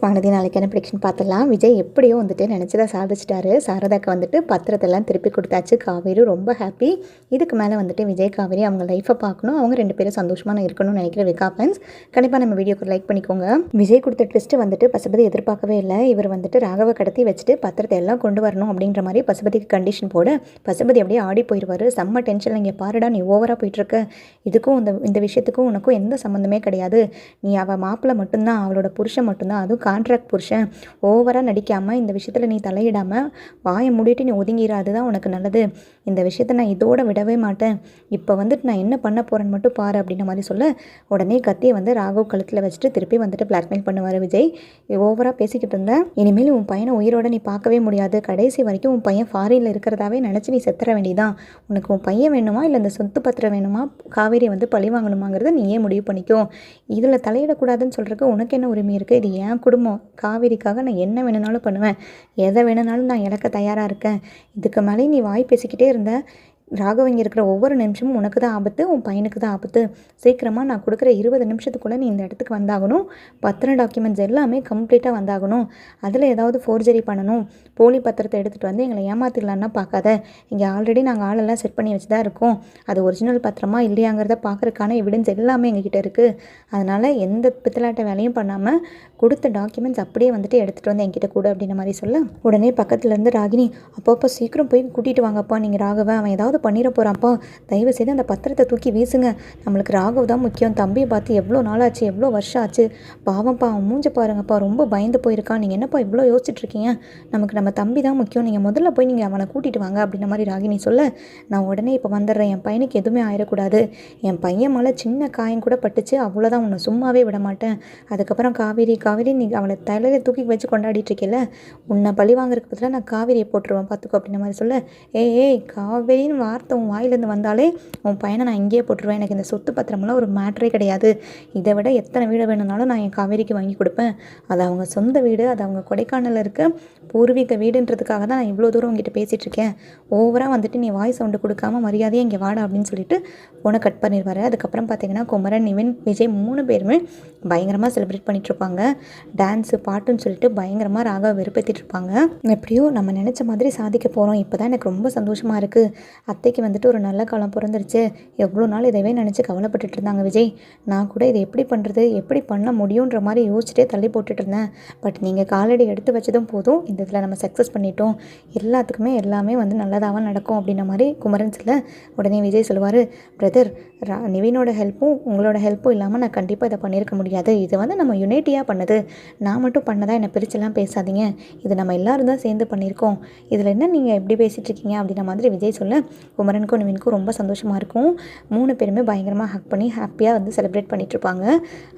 வானதி நாளைக்கான ப்ரெடிக்ஷன் பார்த்துடலாம். விஜய் எப்படியோ வந்துட்டு நினச்சதை சாதிச்சிட்டாரு. சாரதாக்கு வந்துட்டு பத்திரத்தெல்லாம் திருப்பி கொடுத்தாச்சு. காவேரி ரொம்ப ஹாப்பி. இதுக்கு மேலே வந்துட்டு விஜய் காவேரி அவங்க லைஃப்பை பார்க்கணும். அவங்க 2 பேரும் சந்தோஷமாக இருக்கணும்னு நினைக்கிற விகா ஃபேன்ஸ் கண்டிப்பாக நம்ம வீடியோக்கு லைக் பண்ணிக்கோங்க. விஜய் கொடுத்த ட்விஸ்ட்டு வந்துட்டு பசுபதி எதிர்பார்க்கவே இல்லை. இவர் வந்துட்டு ராகவை கடத்தி வச்சுட்டு பத்திரத்தை எல்லாம் கொண்டு வரணும் அப்படின்ற மாதிரி பசுபதிக்கு கண்டிஷன் போட பசுபதி அப்படியே ஆடி போயிடுவார். செம்ம டென்ஷனில் இங்கே பாருடா நீ ஓவராக போயிட்டுருக்க, இதுக்கும் இந்த விஷயத்துக்கும் உனக்கும் எந்த சம்மந்தமே கிடையாது, நீ அவள் மாப்பிள்ளை மட்டும்தான், அவளோட புருஷன் மட்டும்தான், அதுவும் கான்ட்ராக்ட் புருஷன், ஓவராக நடிக்காமல் இந்த விஷயத்தில் நீ தலையிடாமல் வாயை மூடிட்டு நீ ஒதுங்கிறாது தான் உனக்கு நல்லது. இந்த விஷயத்தை நான் இதோட விடவே மாட்டேன். இப்போ வந்துட்டு நான் என்ன பண்ண போகிறேன்னு மட்டும் பாரு அப்படின்ற மாதிரி சொல்ல உடனே கத்தியை வந்து ராகவ் கழுத்தில் வச்சுட்டு திருப்பி வந்துட்டு பிளாக்மெயில் பண்ணுவார் விஜய். ஓவராக பேசிக்கிட்டு இருந்தேன், இனிமேல் உன் பையனை உயிரோட நீ பார்க்கவே முடியாது, கடைசி வரைக்கும் உன் பையன் ஃபாரினில் இருக்கிறதாவே நினச்சி நீ செத்துற வேண்டியதான், உனக்கு உன் பையன் வேணுமா இல்லை இந்த சொத்து பத்திரம் வேணுமா, காவேரியை வந்து பழி வாங்கணுமாங்கிறத நீயே முடிவு பண்ணிக்கோ, இதில் தலையிடக்கூடாதுன்னு சொல்கிறதுக்கு உனக்கு என்ன உரிமை இருக்குது, இது என் குடும்பம், காவேரிக்காக நான் என்ன வேணும்னாலும் பண்ணுவேன், எதை வேணும்னாலும் நான் இழக்க தயாராக இருக்கேன், இதுக்கு மேலே நீ வாய் பேசிக்கிட்டே இருந்த ராகவ் இங்கே இருக்கிற ஒவ்வொரு நிமிஷமும் உனக்கு தான் ஆபத்து, உன் பையனுக்கு தான் ஆபத்து, சீக்கிரமாக நான் கொடுக்குற 20 நிமிஷத்துக்குள்ளே நீ இந்த இடத்துக்கு வந்தாகணும், பத்திரம் டாக்குமெண்ட்ஸ் எல்லாமே கம்ப்ளீட்டாக வந்தாகணும், அதில் ஏதாவது ஃபோர்ஜரி பண்ணணும், போலி பத்திரத்தை எடுத்துகிட்டு வந்து எங்களை ஏமாத்திடலான்னா பார்க்காத, இங்கே ஆல்ரெடி நாங்கள் ஆளெல்லாம் செட் பண்ணி வச்சு தான் இருக்கோம், அது ஒரிஜினல் பத்திரமா இல்லையாங்கிறத பார்க்குறதுக்கான எவிடன்ஸ் எல்லாமே எங்ககிட்ட இருக்குது, அதனால் எந்த பித்தலாட்ட வேலையும் பண்ணாமல் கொடுத்த டாக்குமெண்ட்ஸ் அப்படியே வந்துட்டு எடுத்துகிட்டு வந்து என்கிட்ட கூட அப்படின்ற மாதிரி சொல்ல உடனே பக்கத்துலேருந்து ராகினி, அப்பப்போ சீக்கிரம் போய் கூட்டிகிட்டு வாங்கப்பா நீங்கள் ராகவை, அவன் ஏதாவது பண்ணிட போகிறான்ப்பா, தயவு செய்து அந்த பத்திரத்தை தூக்கி வீசுங்க, நம்மளுக்கு ராகவ் தான் முக்கியம், தம்பியை பார்த்து எவ்வளோ நாள் ஆச்சு, எவ்வளோ வருஷம் ஆச்சு, பாவம்ப்பா அவன் மூஞ்ச பாருங்கப்பா, ரொம்ப பயந்து போயிருக்கான், நீங்கள் என்னப்பா இவ்வளோ யோசிச்சுட்ருக்கீங்க, நமக்கு நம்ம தம்பி தான் முக்கியம், நீங்கள் முதல்ல போய் நீங்கள் அவனை கூட்டிகிட்டு வாங்க அப்படின்ற மாதிரி ராகினி சொல்ல நான் உடனே இப்போ வந்துடுறேன், என் பையனுக்கு எதுவுமே ஆயிடக்கூடாது, என் பையன் மேலே சின்ன காயம் கூட பட்டுச்சு, அவ்வளோதான், உன்னை சும்மாவே விட மாட்டேன், அதுக்கப்புறம் காவேரி நீ அவளை தலையில் தூக்கி வச்சு கொண்டாடிட்டு இருக்கல, உன்னை பழி வாங்குறதுக்கு பதிலாக நான் காவேரியை போட்டுருவேன் பார்த்துக்கோ அப்படின்ற மாதிரி சொல்ல ஏய் காவேரின்னு வார்த்தை உன் வாயிலேருந்து வந்தாலே உன் பையனை நான் இங்கேயே போட்டுருவேன், எனக்கு இந்த சொத்து பத்திரமெல்லாம் ஒரு மேட்ரே கிடையாது, இதை விட எத்தனை வீடு வேணும்னாலும் நான் என் காவேரிக்கு வாங்கி கொடுப்பேன், அது அவங்க சொந்த வீடு, அது அவங்க கொடைக்கானலில் இருக்க பூர்வீக வீடுன்றதுக்காக தான் நான் இவ்வளோ தூரம் உங்ககிட்ட பேசிகிட்ருக்கேன், ஓவராக வந்துட்டு நீ வாய் சவுண்டு கொடுக்காம மரியாதையாக இங்கே வாடா அப்படின்னு சொல்லிட்டு ஃபோனை கட் பண்ணிடுவார். அதுக்கப்புறம் பார்த்தீங்கன்னா குமரன், நிவின், விஜய் 3 பேருமே பயங்கரமாக செலிப்ரேட் பண்ணிகிட்ருப்பாங்க, டான்ஸு பாட்டுன்னு சொல்லிட்டு பயங்கரமாக ராகவ வெறுப்பேற்றிட்டு இருப்பாங்க. எப்படியோ நம்ம நினச்ச மாதிரி சாதிக்க போகிறோம், இப்போ தான் எனக்கு ரொம்ப சந்தோஷமாக இருக்குது, அத்தைக்கு வந்துட்டு ஒரு நல்ல காலம் பிறந்துருச்சு, எவ்வளோ நாள் இதவே நினச்சி கவலைப்பட்டுட்டு இருந்தாங்க விஜய், நான் கூட இதை எப்படி பண்ணுறது எப்படி பண்ண முடியுன்ற மாதிரி யோசிச்சுட்டே தள்ளி போட்டுட்டு இருந்தேன், பட் நீங்கள் காலடி எடுத்து வச்சதும் போதும், இந்த இதில் நம்ம சக்ஸஸ் பண்ணிட்டோம், எல்லாத்துக்குமே எல்லாமே வந்து நல்லதாக நடக்கும் அப்படின்ற மாதிரி குமரன் சொல்ல உடனே விஜய் சொல்லுவார், பிரதர் நிவினோட ஹெல்ப்பும் உங்களோட ஹெல்ப்பும் இல்லாமல் நான் கண்டிப்பாக இதை பண்ணியிருக்க முடியாது, இது வந்து நம்ம யுனைட்டியாக பண்ணது, நான் மட்டும் பண்ணதா என்னை பிரிச்செல்லாம் பேசாதீங்க, இது நம்ம எல்லோரும் தான் சேர்ந்து பண்ணியிருக்கோம், இதில் என்ன நீங்கள் எப்படி பேசிகிட்டு இருக்கீங்க அப்படின்ற மாதிரி விஜய் சொல்ல குமரனுக்கும் நிவினுக்கும் ரொம்ப சந்தோஷமாக இருக்கும். 3 பேருமே பயங்கரமாக ஹக் பண்ணி ஹாப்பியாக வந்து செலிப்ரேட் பண்ணிகிட்ருப்பாங்க.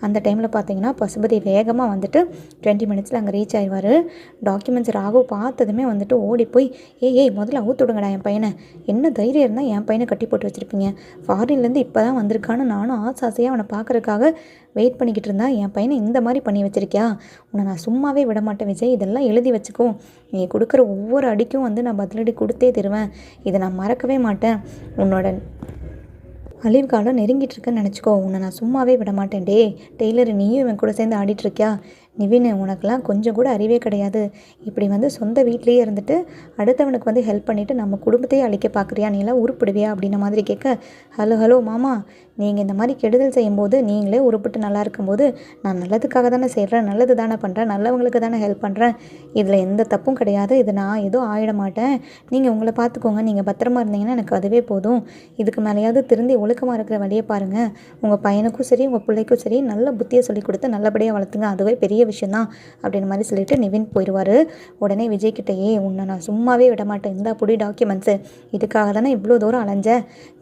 அந்த டைமில் பார்த்தீங்கன்னா பசுபதி வேகமாக வந்துட்டு 20 மினிட்ஸில் அங்கே ரீச் ஆயிடுவார். டாக்குமெண்ட்ஸ் ராகு பார்த்ததுமே வந்துட்டு ஓடி போய் ஏய் முதல்ல அவுத்து விடுங்கடா என் பையனை, என்ன தைரியம் இருந்தால் என் பையனை கட்டி போட்டு வச்சுருப்பீங்க, ஃபாரின்லேருந்து இப்போ தான் வந்திருக்கான்னு நானும் ஆசையாக அவனை பார்க்குறதுக்காக வெயிட் பண்ணிக்கிட்டு இருந்தா என் பையனை இந்த மாதிரி பண்ணி வச்சிருக்கியா, உன்னை நான் சும்மாவே விட மாட்டேன் விஜய், இதெல்லாம் எழுதி வச்சுக்கோ, நீ கொடுக்குற ஒவ்வொரு அடிக்கும் வந்து நான் பதிலடி கொடுத்தே தருவேன், இதை நான் மறக்கவே மாட்டேன், உன்னோட அழிவு காலம் நெருங்கிட்டு இருக்குன்னு நினச்சிக்கோ, உன்னை நான் சும்மாவே விட மாட்டேன், டெய்லர் நீயும் இவன் கூட சேர்ந்து ஆடிட்டுருக்கியா, நிவின் உனக்கெல்லாம் கொஞ்சம் கூட அறிவே கிடையாது, இப்படி வந்து சொந்த வீட்லேயே இருந்துட்டு அடுத்தவனுக்கு வந்து ஹெல்ப் பண்ணிவிட்டு நம்ம குடும்பத்தையே அழிக்க பார்க்குறியா, நீ எல்லாம் உருப்பிடுவியா அப்படின்ன மாதிரி கேட்க ஹலோ மாமா, நீங்கள் இந்த மாதிரி கெடுதல் செய்யும்போது நீங்களே உருப்பிட்டு நல்லா இருக்கும்போது நான் நல்லதுக்காக தானே செய்கிறேன், நல்லது தானே பண்ணுறேன், நல்லவங்களுக்கு தானே ஹெல்ப் பண்ணுறேன், இதில் எந்த தப்பும் கிடையாது, இது நான் எதுவும் ஆயிட மாட்டேன், நீங்கள் உங்களை பார்த்துக்கோங்க, நீங்கள் பத்திரமா இருந்தீங்கன்னா எனக்கு அதுவே போதும், இதுக்கு மேலேயாவது திருந்தி ஒழுக்கமாக இருக்கிற வழியை பாருங்கள், உங்கள் பையனுக்கும் சரி உங்கள் பிள்ளைக்கும் சரி நல்ல புத்தியை சொல்லி கொடுத்து நல்லபடியாக வளர்த்துங்க, அதுவே பெரிய விஷயந்தான் அப்படின்னு மாதிரி சொல்லிட்டு நிவின் போயிடுவார். உடனே விஜய் கிட்டேயே உன்னை நான் சும்மாவே விட மாட்டேன், இந்த புடி டாக்குமெண்ட்ஸு, இதுக்காக தானே இவ்வளோ தூரம் அலைஞ்ச,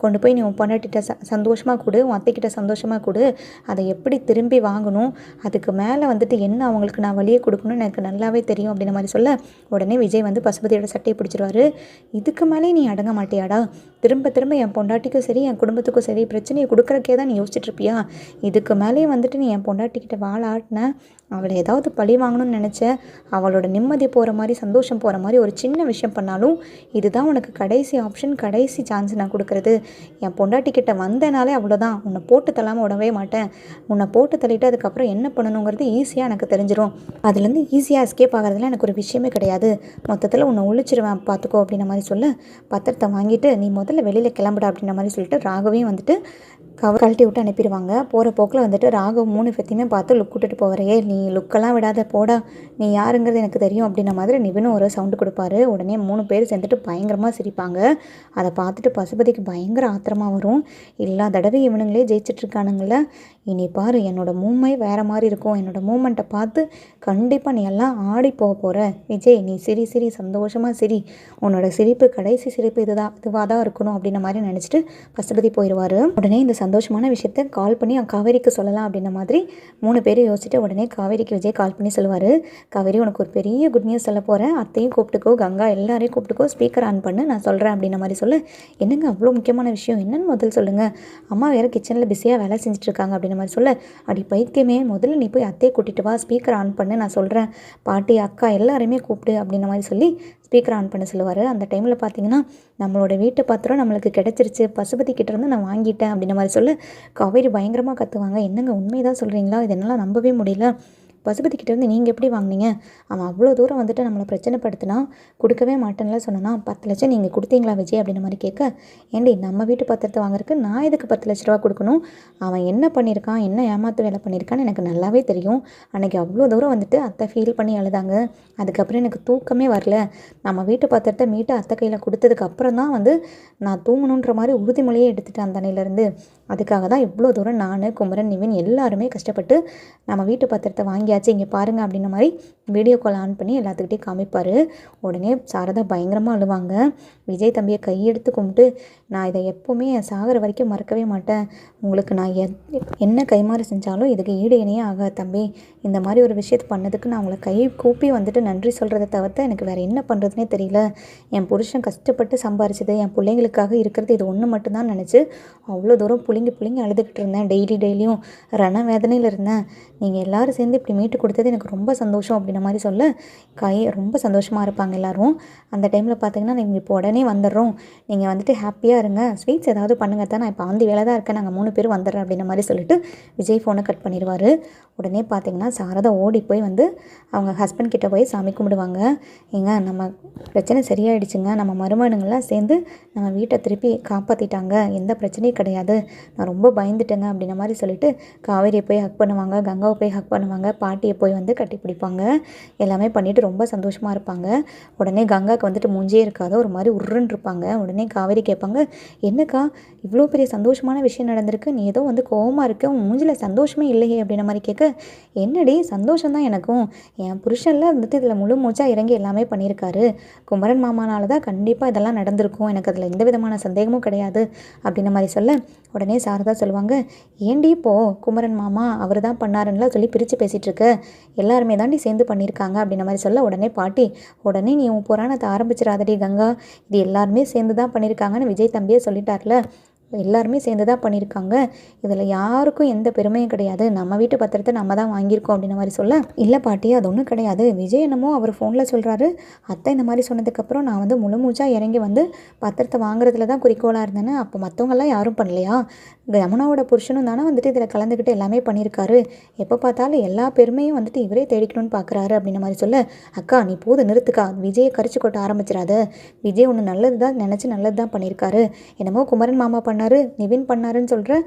கொண்டு போய் நீ உன் பொண்டாட்டிட்ட சந்தோஷமாக கொடு, உன் அத்தைக்கிட்ட சந்தோஷமாக கொடு, அதை எப்படி திரும்பி வாங்கணும், அதுக்கு மேலே வந்துட்டு என்ன அவங்களுக்கு நான் வழியை கொடுக்கணும்னு எனக்கு நல்லாவே தெரியும் அப்படின்ற மாதிரி சொல்ல உடனே விஜய் வந்து பசுபதியோட சட்டையை பிடிச்சிருவாரு. இதுக்கு மேலே நீ அடங்க மாட்டியாடா, திரும்ப என் பொண்டாட்டிக்கும் சரி என் குடும்பத்துக்கும் சரி பிரச்சனையை கொடுக்குறக்கே தான் நீ யோசிச்சுட்டு இருப்பியா, இதுக்கு மேலே வந்துட்டு நீ என் பொண்டாட்டிக்கிட்ட வாழ ஆட்டின அவளை ஏதாவது பழி வாங்கணும்னு நினச்சேன். அவளோட நிம்மதி போகிற மாதிரி, சந்தோஷம் போகிற மாதிரி ஒரு சின்ன விஷயம் பண்ணாலும் இதுதான் உனக்கு கடைசி ஆப்ஷன், கடைசி சான்ஸ் நான் கொடுக்குறது. என் பொண்டாட்டிக்கிட்ட வந்தனாலே அவ்வளோதான், உன்னை போட்டு தள்ளாமல் விடவே மாட்டேன். உன்னை போட்டு தள்ளிட்டு அதுக்கப்புறம் என்ன பண்ணணுங்கிறது ஈஸியாக எனக்கு தெரிஞ்சிடும். அதுலேருந்து ஈஸியாக எஸ்கேப் ஆகிறதுல எனக்கு ஒரு விஷயமே கிடையாது. மொத்தத்தில் உன்னை ஒழிச்சிருவேன் பார்த்துக்கோ அப்படின்ற மாதிரி சொல்ல, பத்திரத்தை வாங்கிட்டு நீ முதல்ல வெளியில் கிளம்புடா அப்படின்ற மாதிரி சொல்லிட்டு ராகவையும் வந்துட்டு கழட்டி விட்டு அனுப்பிடுவாங்க. போகிற போக்கில் வந்துட்டு ராகவ் 3 பேத்தையுமே பார்த்து லுக் விட்டுட்டு போவாரையே, நீ லுக்கெல்லாம் விடாத போடா, நீ யாருங்கிறது எனக்கு தெரியும் அப்படின்ற மாதிரி நிவினும் ஒரு சவுண்டு கொடுப்பாரு. உடனே 3 பேர் சேர்ந்துட்டு பயங்கரமாக சிரிப்பாங்க. அதை பார்த்துட்டு பசுபதிக்கு பயங்கர ஆத்திரமாக வரும். எல்லா தடவை இவனுங்களே ஜெயிச்சிட்ருக்கானுங்கள, இனி பாரு என்னோட மூவ்மை வேறு மாதிரி இருக்கும், என்னோடய மூமெண்ட்டை பார்த்து கண்டிப்பாக நீ எல்லாம் ஆடி போக போகிற. விஜய் நீ சிரி சிரி, சந்தோஷமாக சிரி, உன்னோட சிரிப்பு கடைசி சிரிப்பு இதுவாக தான் இருக்கணும் அப்படின்ற மாதிரி நினச்சிட்டு பசுபதி போயிடுவார். உடனே இந்த சந்தோஷமான விஷயத்த கால் பண்ணி காவேரிக்கு சொல்லலாம் அப்படின்ற மாதிரி 3 பேரும் யோசிச்சுட்டு உடனே காவேரிக்கு விஜய் கால் பண்ணி சொல்லுவார். காவேரி உனக்கு ஒரு பெரிய குட் நியூஸ் சொல்ல போகிறேன், அத்தையும் கூப்பிட்டுக்கோ, கங்கா எல்லாரையும் கூப்பிட்டுக்கோ, ஸ்பீக்கர் ஆன் பண்ணு, நான் சொல்கிறேன் அப்படின்ற மாதிரி சொல்ல, என்னங்க அவ்வளோ முக்கியமான விஷயம் என்னன்னு முதல் சொல்லுங்கள், அம்மா வேறு கிச்சனில் பிஸியாக வேலை செஞ்சுட்ருக்காங்க அப்படின்ற மாதிரி சொல்ல, அடி பைத்தியமே முதல்ல நீ போய் அத்தையை கூட்டிகிட்டு வா, ஸ்பீக்கர் ஆன் பண்ணு, நான் சொல்கிறேன், பாட்டி அக்கா எல்லாருமே கூப்பிடு அப்படின்ற மாதிரி சொல்லி ஸ்பீக்கர் ஆன் பண்ண சொல்லுவார். அந்த டைமில் பார்த்தீங்கன்னா நம்மளோட வீட்டு பாத்திரம் நம்மளுக்கு கிடச்சிருச்சு, பசுபதி கிட்டேருந்து நான் வாங்கிட்டேன் அப்படின்ற மாதிரி சொல்ல காவேரி பயங்கரமாக கற்றுவாங்க. என்னங்க உண்மைதான் சொல்கிறீங்களா, இது என்னால் நம்பவே முடியல, பசுபதி கிட்டேருந்து நீங்கள் எப்படி வாங்கினீங்க, அவன் அவ்வளோ தூரம் வந்துட்டு நம்மளை பிரச்சனைப்படுத்தினா கொடுக்கவே மாட்டேன்ல சொன்னா, 10 லட்சம் நீங்கள் கொடுத்தீங்களா விஜய் அப்படின்ற மாதிரி கேட்க, ஏண்டி நம்ம வீட்டு பத்திரத்தை வாங்குறதுக்கு நான் இதுக்கு 10 லட்ச ரூபா கொடுக்கணும், அவன் என்ன பண்ணியிருக்கான், என்ன ஏமாத்து வேலை பண்ணியிருக்கான்னு எனக்கு நல்லாவே தெரியும். அன்றைக்கி அவ்வளோ தூரம் வந்துட்டு அத்தை ஃபீல் பண்ணி அழுதாங்க, அதுக்கப்புறம் எனக்கு தூக்கமே வரல, நம்ம வீட்டு பத்திரத்தை மீட்டு அத்தை கையில் கொடுத்ததுக்கு அப்புறம் தான் வந்து நான் தூங்கணுன்ற மாதிரி உறுதிமொழியே எடுத்துட்டேன் அந்த அன்னையிலேருந்து. அதுக்காக தான் இவ்வளோ தூரம் நான், குமரன், நிவின் எல்லாருமே கஷ்டப்பட்டு நம்ம வீட்டு பத்திரத்தை வாங்கியாச்சு, இங்கே பாருங்கள் அப்படின்ற மாதிரி வீடியோ கால் ஆன் பண்ணி எல்லாத்துக்கிட்டையும் காமிப்பார். உடனே சாரதா பயங்கரமாக அழுவாங்க. விஜய் தம்பியை கையெடுத்து கும்பிட்டு, நான் இதை எப்போவுமே என் சாகிற வரைக்கும் மறக்கவே மாட்டேன், உங்களுக்கு நான் என்ன கைமாறு செஞ்சாலும் இதுக்கு ஈடு இணையே ஆகாது தம்பி, இந்த மாதிரி ஒரு விஷயத்தை பண்ணதுக்கு நான் உங்களை கை கூப்பி வந்துட்டு நன்றி சொல்கிறத தவிர்த்து எனக்கு வேறு என்ன பண்ணுறதுனே தெரியல, என் புருஷன் கஷ்டப்பட்டு சம்பாரிச்சது என் பிள்ளைங்களுக்காக இருக்கிறது இது ஒன்று மட்டும்தான் நினச்சி அவ்வளோ தூரம் புளிங்கி அழுதுகிட்டு இருந்தேன், டெய்லியும் வேதனையில் இருந்தேன், நீங்கள் எல்லோரும் சேர்ந்து இப்படி மீட்டு கொடுத்தது எனக்கு ரொம்ப சந்தோஷம் அப்படின்ற மாதிரி சொல்ல ரொம்ப சந்தோஷமாக இருப்பாங்க எல்லோரும். அந்த டைமில் பார்த்தீங்கன்னா நீங்கள் இப்போ உடனே வந்துடுறோம், நீங்கள் வந்துட்டு ஹாப்பியாக இருங்க, ஸ்வீட்ஸ் ஏதாவது பண்ணுங்க தான், நான் இப்போ ஆந்தி வேலை தான் இருக்கேன், நாங்கள் 3 பேர் வந்துடுறேன் அப்படின்ற மாதிரி சொல்லிட்டு விஜய் ஃபோனை கட் பண்ணிடுவார். உடனே பார்த்தீங்கன்னா சாரதா ஓடி போய் வந்து அவங்க ஹஸ்பண்ட் கிட்டே போய் சாமி கும்பிடுவாங்க. ஏங்க நம்ம பிரச்சனை சரியாயிடுச்சுங்க, நம்ம மருமகனுங்களாம் சேர்ந்து நம்ம வீட்டை திருப்பி காப்பாற்றிட்டாங்க, எந்த பிரச்சனையும் கிடையாது, நான் ரொம்ப பயந்துட்டேங்க அப்படின்ற மாதிரி சொல்லிட்டு காவேரியை போய் ஹக் பண்ணுவாங்க, கங்காவை போய் ஹக் பண்ணுவாங்க, பாட்டியை போய் வந்து கட்டி பிடிப்பாங்க, எல்லாமே பண்ணிவிட்டு ரொம்ப சந்தோஷமாக இருப்பாங்க. உடனே கங்காவுக்கு வந்துட்டு மூஞ்சே இருக்காது, ஒரு மாதிரி உருன்னு இருப்பாங்க. உடனே காவேரி கேட்பாங்க, என்னக்கா இவ்வளோ பெரிய சந்தோஷமான விஷயம் நடந்திருக்கு, நீ ஏதோ வந்து கோவமாக இருக்க, உன் மூஞ்சில் சந்தோஷமே இல்லையே அப்படின்ற மாதிரி கேட்க, என்னடி சந்தோஷம்தான் எனக்கும், என் புருஷனில் வந்துட்டு இதில் முழு மூச்சாக இறங்கி எல்லாமே பண்ணியிருக்காரு, குமரன் மாமானால தான் கண்டிப்பாக இதெல்லாம் நடந்திருக்கும், எனக்கு அதில் எந்த விதமான சந்தேகமும் கிடையாது அப்படின்ற மாதிரி சொல்ல, உடனே சாரதா சொல்லுவாங்க, ஏண்டி இப்போது குமரன் மாமா அவர் தான் பண்ணாருன்னெலாம் சொல்லி பிரித்து பேசிகிட்டு இருக்க, எல்லாருமே தாண்டி சேர்ந்து பண்ணியிருக்காங்க அப்படின்ற மாதிரி சொல்ல, உடனே பாட்டி, உடனே நீ உன் புராணத்தை ஆரம்பிச்சிடாதடி கங்கா, இது எல்லாருமே சேர்ந்து தான் பண்ணியிருக்காங்கன்னு விஜய் தம்பியே சொல்லிட்டார்ல, எல்லாருமே சேர்ந்து தான் பண்ணியிருக்காங்க, இதில் யாருக்கும் எந்த பெருமையும் கிடையாது, நம்ம வீட்டு பத்திரத்தை நம்ம தான் வாங்கியிருக்கோம் அப்படின்ற மாதிரி சொல்ல, இல்லை பாட்டி அது ஒன்றும் கிடையாது, விஜய் என்னமோ அவர் ஃபோனில் சொல்கிறாரு, அத்தை இந்த மாதிரி சொன்னதுக்கப்புறம் நான் வந்து முழு மூச்சாக இறங்கி வந்து பத்திரத்தை வாங்குறதுல தான் குறிக்கோளாக இருந்தேன்னு, அப்போ மற்றவங்கெல்லாம் யாரும் பண்ணலையா, யமுனாவோட புருஷனும் தானே வந்துட்டு இதில் கலந்துக்கிட்டு எல்லாமே பண்ணியிருக்காரு, எப்போ பார்த்தாலும் எல்லா பெருமையும் வந்துட்டு இவரே தேடிக்கணும்னு பார்க்குறாரு அப்படின்ற மாதிரி சொல்ல, அக்கா நீ போது நிறுத்துக்கா, விஜயை கரிச்சு கொட்ட ஆரம்பிச்சிடாத, விஜய் ஒன்று நல்லது தான் நினச்சி நல்லது தான் பண்ணியிருக்காரு, என்னமோ குமரன் மாமா பண்ணாரு, நிவின் பண்ணாருன்னு சொல்கிற,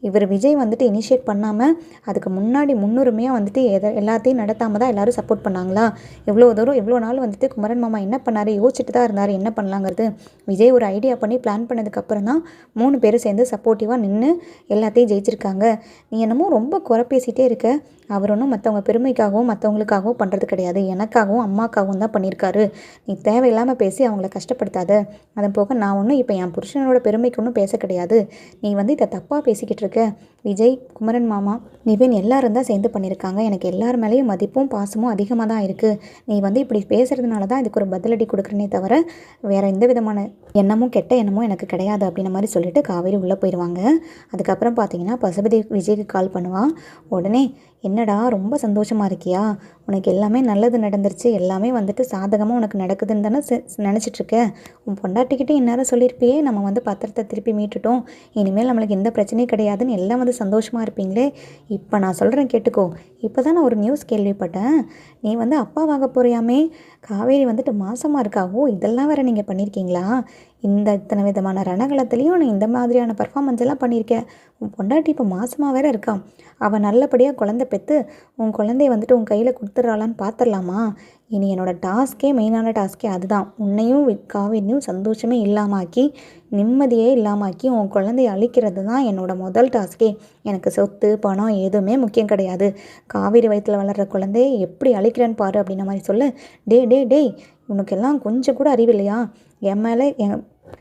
இவர் விஜய் வந்துட்டு இனிஷியேட் பண்ணாமல் அதுக்கு முன்னாடி முன்னுரிமையாக வந்துட்டு எல்லாத்தையும் நடத்தாமல் தான் எல்லோரும் சப்போர்ட் பண்ணாங்களா, இவ்வளோ தூரம் இவ்வளோ நாள் வந்துட்டு குமரன் மாமா என்ன பண்ணார் யோசிச்சுட்டு தான் இருந்தார் என்ன பண்ணலாங்கிறது, விஜய் ஒரு ஐடியா பண்ணி பிளான் பண்ணதுக்கப்புறம் தான் 3 பேரும் சேர்ந்து சப்போர்ட்டிவாக நின்று எல்லாத்தையும் ஜெயிச்சிருக்காங்க, நீ என்னமோ ரொம்ப குறை பேசிகிட்டே இருக்க, அவர் ஒன்றும் மற்றவங்க பெருமைக்காகவும் மற்றவங்களுக்காகவும் பண்ணுறது கிடையாது, எனக்காகவும் அம்மாக்காகவும் தான் பண்ணியிருக்காரு, நீ தேவையில்லாமல் பேசி அவங்கள கஷ்டப்படுத்தாத, அதன் போக நான் ஒன்றும் இப்போ என் புருஷனோட பெருமைக்கு ஒன்றும் பேச கிடையாது, நீ வந்து இதை தப்பாக பேசிக்கிட்டு இருக்க, விஜய் குமரன் மாமா நிவின் எல்லாரும் தான் சேர்ந்து பண்ணியிருக்காங்க, எனக்கு எல்லார் மேலேயும் மதிப்பும் பாசமும் அதிகமாக தான் இருக்குது, நீ வந்து இப்படி பேசுகிறதுனால தான் இதுக்கு ஒரு பதிலடி கொடுக்குறனே தவிர வேறு எந்த விதமான எண்ணமும் கெட்ட எண்ணமும் எனக்கு கிடையாது அப்படின்ற மாதிரி சொல்லிட்டு காவேரி உள்ளே போயிடுவாங்க. அதுக்கப்புறம் பார்த்தீங்கன்னா பசுபதி விஜய்க்கு கால் பண்ணுவான். உடனே என்னடா ரொம்ப சந்தோஷமாக இருக்கியா? உனக்கு எல்லாமே நல்லது நடந்துருச்சு, எல்லாமே வந்துட்டு சாதகமாக உனக்கு நடக்குதுன்னு தானே நினச்சிட்ருக்க. உன் பொண்டாட்டிக்கிட்டே இந்நேரம் சொல்லியிருப்பியே, நம்ம வந்து பத்திரத்தை திருப்பி மீட்டுட்டோம், இனிமேல் நம்மளுக்கு எந்த பிரச்சனையும் கிடையாதுன்னு எல்லாம் வந்து சந்தோஷமாக இருப்பீங்களே. இப்போ நான் சொல்கிறேன் கேட்டுக்கோ. இப்போ தான் நான் ஒரு நியூஸ் கேள்விப்பட்டேன். நீ வந்து அப்பாவாக போறியாமே. காவேரி வந்துட்டு மாசமாக இருக்கா. ஓ, இதெல்லாம் வேறு நீங்கள் பண்ணியிருக்கீங்களா? இத்தனை விதமான ரணகளத்துலேயும் நீ இந்த மாதிரியான பர்ஃபார்மன்ஸ் எல்லாம் பண்ணியிருக்கேன். உன் பொண்டாட்டி இப்போ மாசமாக வேற இருக்கா. அவள் நல்லபடியாக குழந்தை பெற்று உன் குழந்தைய வந்துட்டு உன் கையில் கொடுத்துட்றாளான்னு பார்த்துடலாமா? இனி என்னோடய டாஸ்க்கே, மெயினான டாஸ்க்கே அதுதான். உன்னையும் காவேரியும் சந்தோஷமே இல்லாமாக்கி, நிம்மதியே இல்லாமாக்கி உன் குழந்தைய அழிக்கிறது தான் என்னோடய முதல் டாஸ்க்கே. எனக்கு சொத்து பணம் எதுவுமே முக்கியம் கிடையாது. காவேரி வயிற்றில் வளர்கிற குழந்தைய எப்படி அழிக்கிறேன்னு பாரு அப்படின்ன மாதிரி சொல்லு. டேய், உனக்கெல்லாம் கொஞ்சம் கூட அறிவில்லையா? என் மேலே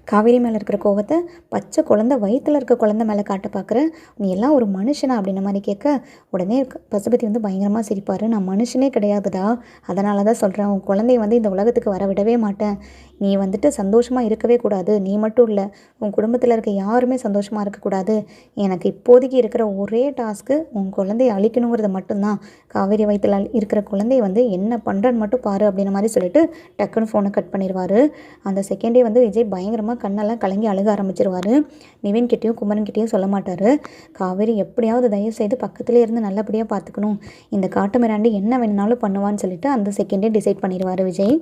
காவேரி மேலே இருக்கிற கோவத்தை பச்சை குழந்தை வயிற்றில் இருக்க குழந்தை மேலே காட்ட பார்க்குற. நீ எல்லாம் ஒரு மனுஷனா அப்படின்ன மாதிரி கேட்க, உடனே பசுபதி வந்து பயங்கரமாக சிரிப்பார். நான் மனுஷனே கிடையாதுடா, அதனால தான் சொல்கிறேன், உன் குழந்தைய வந்து இந்த உலகத்துக்கு வர விடவே மாட்டேன். நீ வந்துட்டு சந்தோஷமாக இருக்கவே கூடாது. நீ மட்டும் இல்லை, உன் குடும்பத்தில் இருக்க யாருமே சந்தோஷமாக இருக்கக்கூடாது. எனக்கு இப்போதைக்கு இருக்கிற ஒரே டாஸ்க்கு உன் குழந்தைய அழிக்கணுங்கிறது மட்டும்தான். காவேரி வயிற்றில் இருக்கிற குழந்தைய வந்து என்ன பண்ணுறன்னு மட்டும் பாரு அப்படின்ன மாதிரி சொல்லிட்டு டக்குன்னு ஃபோனை கட் பண்ணிடுவார். அந்த செகண்டே வந்து விஜய் பயங்கரமாக கண்ணெல்லாம் கலங்கி அழுக ஆரம்பிச்சிருவார். நிவின்கிட்டையும் குமரன்கிட்டையும் சொல்ல மாட்டார். காவேரி எப்படியாவது தயவுசெய்து பக்கத்துலேயே இருந்து நல்லபடியாக பார்த்துக்கணும், இந்த காட்டு மிராண்டி என்ன வேணுனாலும் பண்ணுவான்னு சொல்லிட்டு அந்த செகண்டே டிசைட் பண்ணிடுவார் விஜய்.